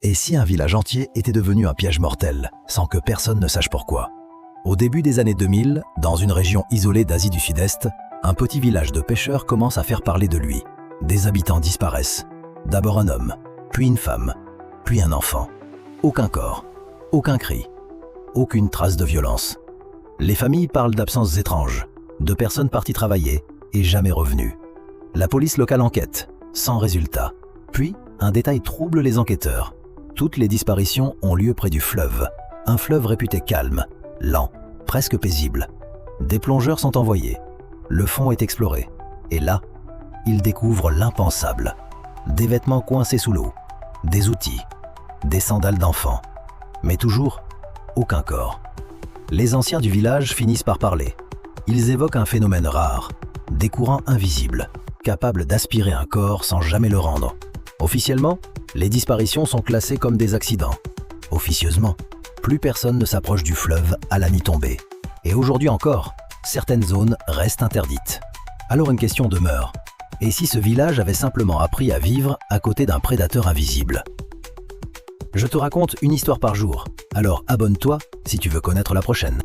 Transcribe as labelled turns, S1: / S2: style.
S1: Et si un village entier était devenu un piège mortel, sans que personne ne sache pourquoi? Au début des années 2000, dans une région isolée d'Asie du Sud-Est, un petit village de pêcheurs commence à faire parler de lui. Des habitants disparaissent. D'abord un homme, puis une femme, puis un enfant. Aucun corps, aucun cri, aucune trace de violence. Les familles parlent d'absences étranges, de personnes parties travailler et jamais revenues. La police locale enquête, sans résultat. Puis, un détail trouble les enquêteurs. Toutes les disparitions ont lieu près du fleuve. Un fleuve réputé calme, lent, presque paisible. Des plongeurs sont envoyés. Le fond est exploré. Et là, ils découvrent l'impensable. Des vêtements coincés sous l'eau, des outils, des sandales d'enfants. Mais toujours, aucun corps. Les anciens du village finissent par parler. Ils évoquent un phénomène rare, des courants invisibles, capables d'aspirer un corps sans jamais le rendre. Officiellement, les disparitions sont classées comme des accidents. Officieusement, plus personne ne s'approche du fleuve à la mi-tombée. Et aujourd'hui encore, certaines zones restent interdites. Alors une question demeure. Et si ce village avait simplement appris à vivre à côté d'un prédateur invisible? Je te raconte une histoire par jour, alors abonne-toi si tu veux connaître la prochaine.